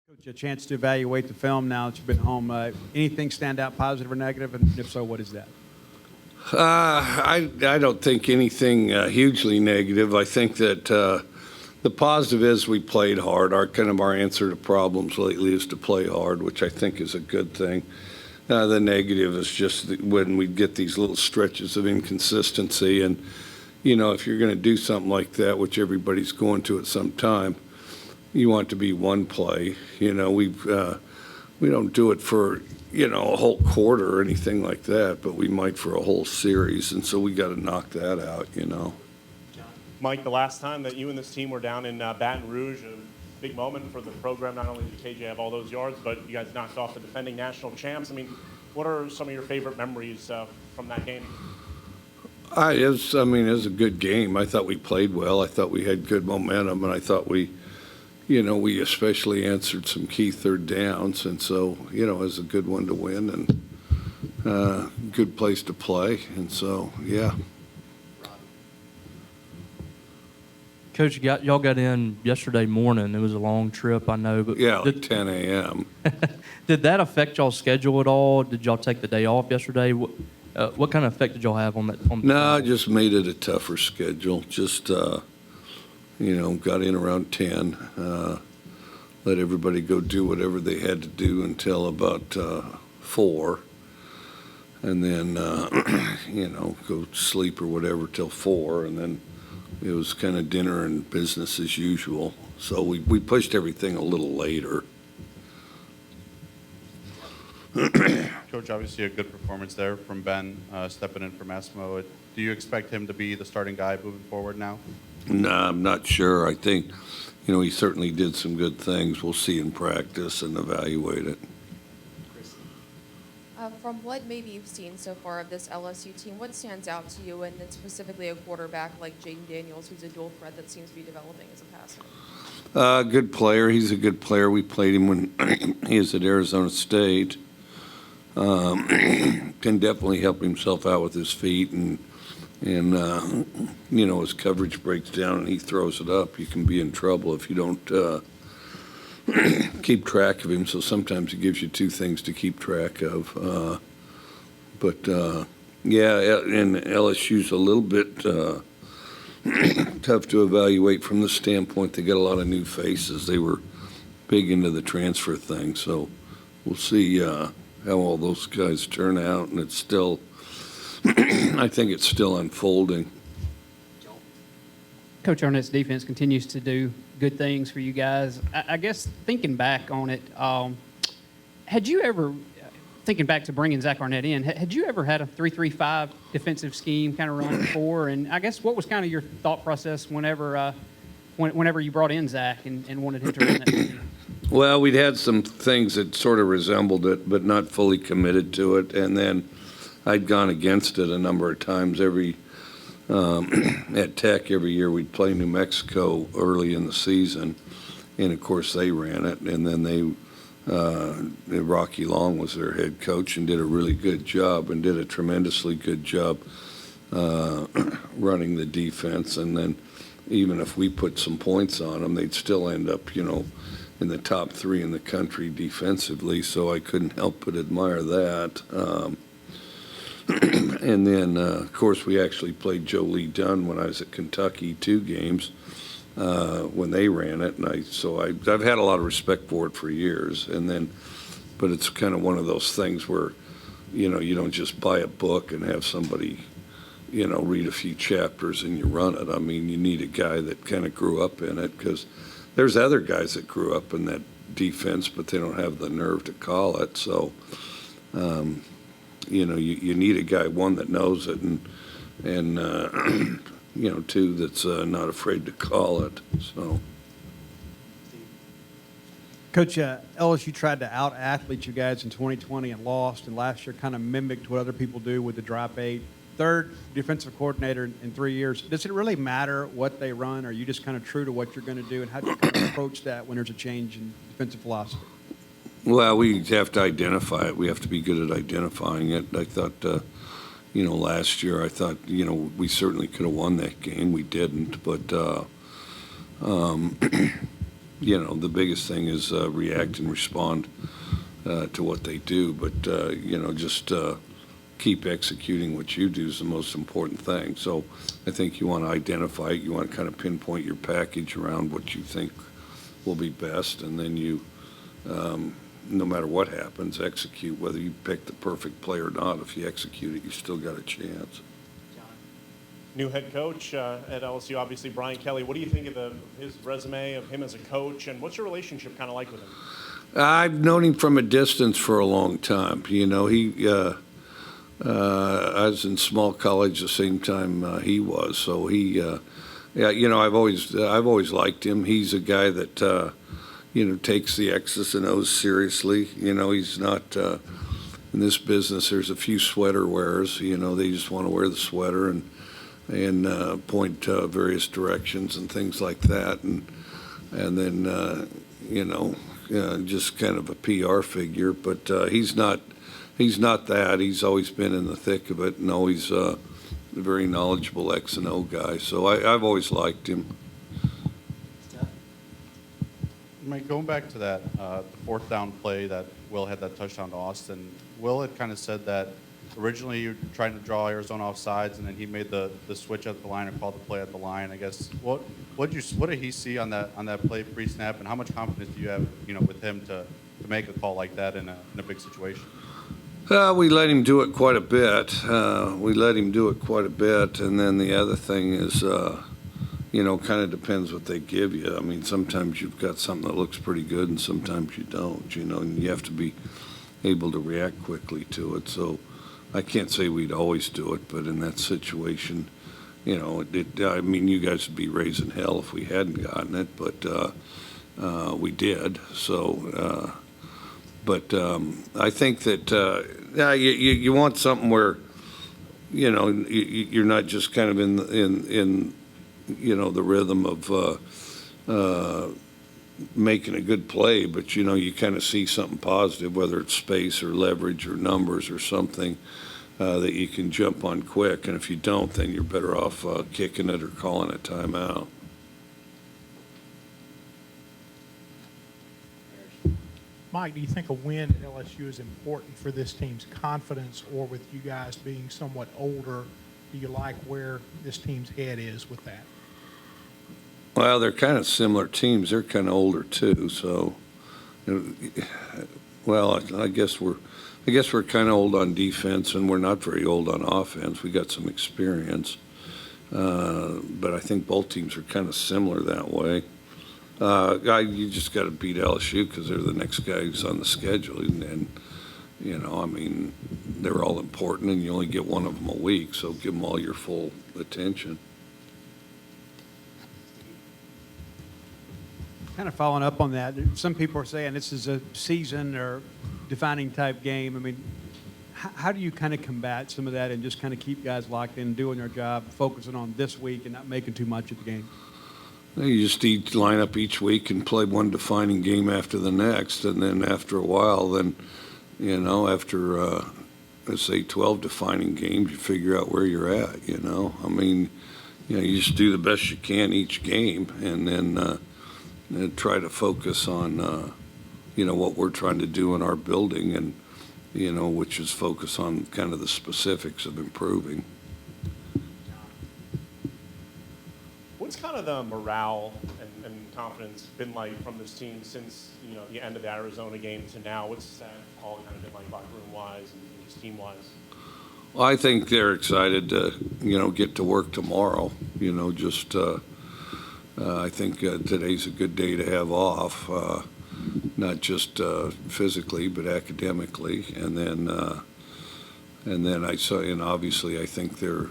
Coach, a chance to evaluate the film now that you've been home. Anything stand out positive or negative? And if so, what is that? I don't think anything hugely negative. I think that the positive is we played hard. Our answer to problems lately is to play hard, which I think is a good thing. The negative is just when we get these little stretches of inconsistency. And, if you're going to do something like that, which everybody's going to at some time, you want it to be one play. We don't do it for, a whole quarter or anything like that, but we might for a whole series. And so we got to knock that out, Mike, the last time that you and this team were down in Baton Rouge, a big moment for the program. Not only did KJ have all those yards, but you guys knocked off the defending national champs. What are some of your favorite memories from that game? It was a good game. I thought we played well. I thought we had good momentum, and I thought we especially answered some key third downs, and so, it was a good one to win and good place to play, and so, yeah. Coach, y'all got in yesterday morning. It was a long trip, I know. But yeah, like 10 a.m. Did that affect y'all's schedule at all? Did y'all take the day off yesterday? What kind of effect did y'all have on that? No, it just made it a tougher schedule. Just, got in around 10, let everybody go do whatever they had to do until about 4, and then, go sleep or whatever till 4, and then it was kind of dinner and business as usual. So we pushed everything a little later. Coach, obviously a good performance there from Ben, stepping in for Massimo. Do you expect him to be the starting guy moving forward now? No, I'm not sure. I think, he certainly did some good things. We'll see in practice and evaluate it. From what maybe you've seen so far of this LSU team, what stands out to you, and then specifically a quarterback like Jaden Daniels, who's a dual threat that seems to be developing as a passer? Good player. He's a good player. We played him when he was at Arizona State. Can definitely help himself out with his feet, and his coverage breaks down and he throws it up. You can be in trouble if you don't keep track of him. So sometimes he gives you two things to keep track of. And LSU's a little bit tough to evaluate from the standpoint they got a lot of new faces. They were big into the transfer thing, so we'll see how all those guys turn out, and it's still, I think it's still unfolding. Coach Arnett's defense continues to do good things for you guys. I guess thinking back on it, had you ever, thinking back to bringing Zach Arnett in, had you ever had a 3-3-5 defensive scheme kind of run before? And I guess what was kind of your thought process whenever you brought in Zach and wanted him to run that scheme? Well, we'd had some things that sort of resembled it, but not fully committed to it. And then I'd gone against it a number of times. At Tech, every year we'd play New Mexico early in the season, and of course they ran it. And then Rocky Long was their head coach and did a really good job and did a tremendously good job running the defense. And then even if we put some points on them, they'd still end up, in the top 3 in the country defensively. So I couldn't help but admire that. And then, of course, we actually played Joe Lee Dunn when I was at Kentucky 2 games when they ran it, and I've had a lot of respect for it for years. And then, but it's kind of one of those things where, you don't just buy a book and have somebody, read a few chapters and you run it. I mean, you need a guy that kind of grew up in it, because there's other guys that grew up in that defense, but they don't have the nerve to call it. So. You need a guy, one, that knows it, and 2, that's not afraid to call it. So, Coach, LSU tried to out-athlete you guys in 2020 and lost, and last year kind of mimicked what other people do with the drop 8. Third defensive coordinator in 3 years. Does it really matter what they run? Or are you just kind of true to what you're going to do? And how do you kind of approach that when there's a change in defensive philosophy? Well, we have to identify it. We have to be good at identifying it. I thought, last year, I thought, we certainly could have won that game. We didn't, but, the biggest thing is react and respond to what they do. But, just keep executing what you do is the most important thing. So I think you want to identify it. You want to kind of pinpoint your package around what you think will be best. And then you, no matter what happens, execute. Whether you pick the perfect play or not, if you execute it, you still got a chance. New head coach at LSU, obviously, Brian Kelly. What do you think of his resume, of him as a coach, and what's your relationship kind of like with him? I've known him from a distance for a long time. I was in small college the same time he was, so I've always liked him. He's a guy that takes the X's and O's seriously. He's not in this business. There's a few sweater wearers. They just want to wear the sweater and point various directions and things like that, and then just kind of a PR figure. But he's not that. He's always been in the thick of it and always a very knowledgeable X and O guy. So I've always liked him. Mike, going back to that, the fourth down play that Will had that touchdown to Austin, Will had kind of said that originally you were trying to draw Arizona off sides, and then he made the switch at the line or called the play at the line. I guess what did he see on that play pre-snap, and how much confidence do you have with him to make a call like that in a big situation? We let him do it quite a bit. And then the other thing is, kind of depends what they give you. I mean, sometimes you've got something that looks pretty good, and sometimes you don't. And you have to be able to react quickly to it. So I can't say we'd always do it, but in that situation, you guys would be raising hell if we hadn't gotten it, but we did. So, I think that you want something where, you're not just kind of in the rhythm of making a good play, but you kind of see something positive, whether it's space or leverage or numbers or something that you can jump on quick. And if you don't, then you're better off kicking it or calling a timeout. Mike, do you think a win at LSU is important for this team's confidence, or with you guys being somewhat older, do you like where this team's head is with that? Well, they're kind of similar teams. They're kind of older too. So, I guess we're kind of old on defense, and we're not very old on offense. We got some experience, but I think both teams are kind of similar that way. You just got to beat LSU because they're the next guys on the schedule, and they're all important, and you only get one of them a week, so give them all your full attention. Kind of following up on that, some people are saying this is a season or defining type game. I mean, how do you kind of combat some of that and just kind of keep guys locked in, doing their job, focusing on this week and not making too much of the game? You just line up each week and play one defining game after the next, and then after a while, after let's say 12 defining games, you figure out where you're at. You just do the best you can each game, and then try to focus on what we're trying to do in our building, and which is focus on kind of the specifics of improving. What's kind of the morale and confidence been like from this team since the end of the Arizona game to now? What's that all kind of been like locker room wise and just team wise? Well, I think they're excited to get to work tomorrow. I think today's a good day to have off, not just physically but academically, and then obviously I think they're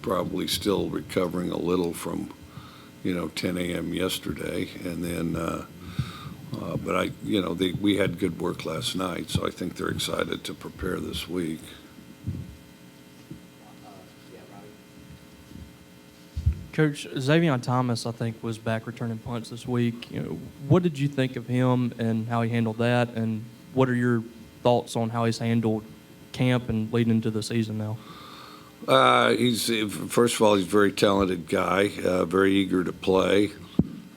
probably still recovering a little from 10 a.m. yesterday, and then we had good work last night, so I think they're excited to prepare this week. Coach, Xavier Thomas, I think, was back returning punts this week. What did you think of him and how he handled that, and what are your thoughts on how he's handled camp and leading into the season now? First of all, he's a very talented guy, very eager to play.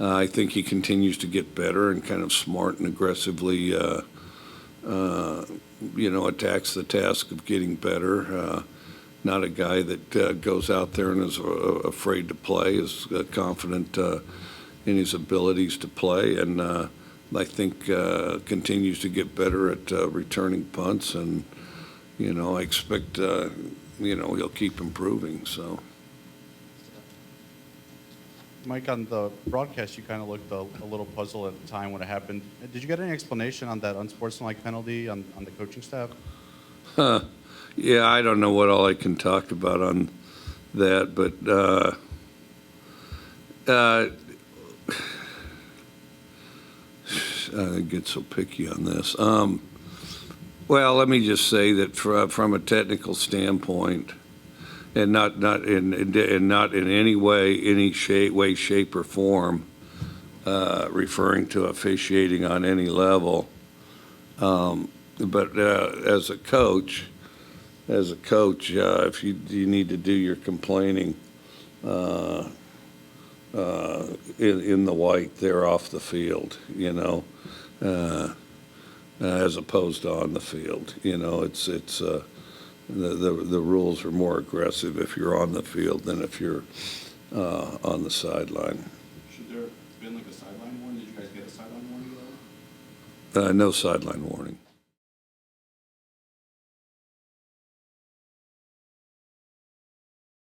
I think he continues to get better and kind of smart and aggressively, attacks the task of getting better. Not a guy that goes out there and is afraid to play, is confident in his abilities to play, and I think continues to get better at returning punts, and, I expect, he'll keep improving, so. Mike, on the broadcast, you kind of looked a little puzzled at the time when it happened. Did you get any explanation on that unsportsmanlike penalty on the coaching staff? Yeah, I don't know what all I can talk about on that, but I get so picky on this. Well, let me just say that from a technical standpoint, and not in any way, shape, or form, referring to officiating on any level. But as a coach, if you need to do your complaining in the white there off the field, as opposed to on the field, it's the rules are more aggressive if you're on the field than if you're on the sideline. Should there have been like a sideline warning? Did you guys get a sideline warning though? No sideline warning.